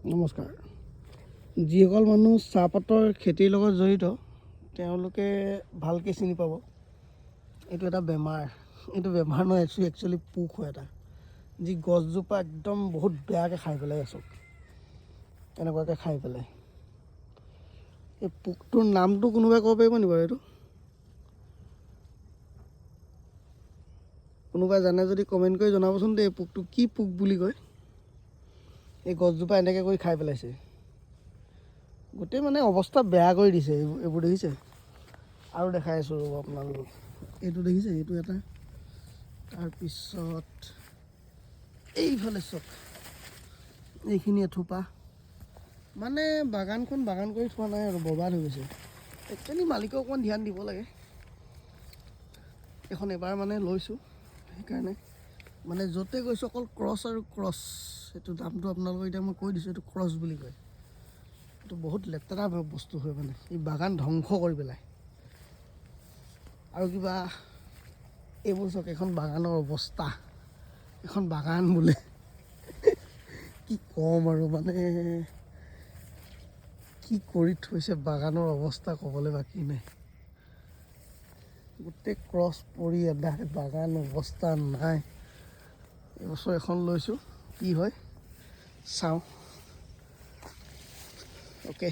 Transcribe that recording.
নমস্কাৰ। যিসকল মানুহ চাহপাতৰ খেতিৰ লগত জড়িত তেওঁলোকে ভালকৈ চিনি পাব। এইটো এটা বেমাৰ, এইটো বেমাৰ নহয়, একচুৱেলি পোক হয় এটা, যি গছজোপা একদম বহুত বেয়াকৈ খাই পেলাই আছোঁ, এনেকুৱাকৈ খাই পেলাই। এই পোকটোৰ নামটো কোনোবাই ক'ব পাৰিব নেকি বাৰু? এইটো কোনোবাই জানে যদি কমেণ্ট কৰি জনাবচোন দেই, এই পোকটো কি পোক বুলি কয়। এই গছজোপা এনেকৈ কৰি খাই পেলাইছে, গোটেই মানে অৱস্থা বেয়া কৰি দিছে। এইবোৰ দেখিছে? আৰু দেখাই আছোঁ ৰ'ব আপোনালোকক। এইটো দেখিছে? এইটো এটা, তাৰপিছত এইফালে চক, এইখিনি এথোপা, মানে বাগানখন বাগান কৰি থোৱা নাই আৰু বৰবাদ হৈ গৈছে। একচুৱেলি মালিকে অকণমান ধ্যান দিব লাগে। এখন এবাৰ মানে লৈছোঁ, সেইকাৰণে মানে য'তে গৈছোঁ অকল ক্ৰছ আৰু ক্ৰছ। সেইটো দামটো আপোনালোকক এতিয়া মই কৈ দিছোঁ, এইটো ক্ৰছ বুলি কয়। এইটো বহুত লেতেৰা বস্তু হয়, মানে এই বাগান ধ্বংস কৰি পেলায়। আৰু কিবা এইবোৰ চাওক, এখন বাগানৰ অৱস্থা, এখন বাগান বোলে কি ক'ম আৰু, মানে কি কৰি থৈছে বাগানৰ অৱস্থা ক'বলৈ বাকী নাই। গোটেই ক্ৰছ পৰি এদাই, বাগান অৱস্থা নাই। এইবছৰ এখন লৈছোঁ, কি হয় চাওঁ। অ'কে।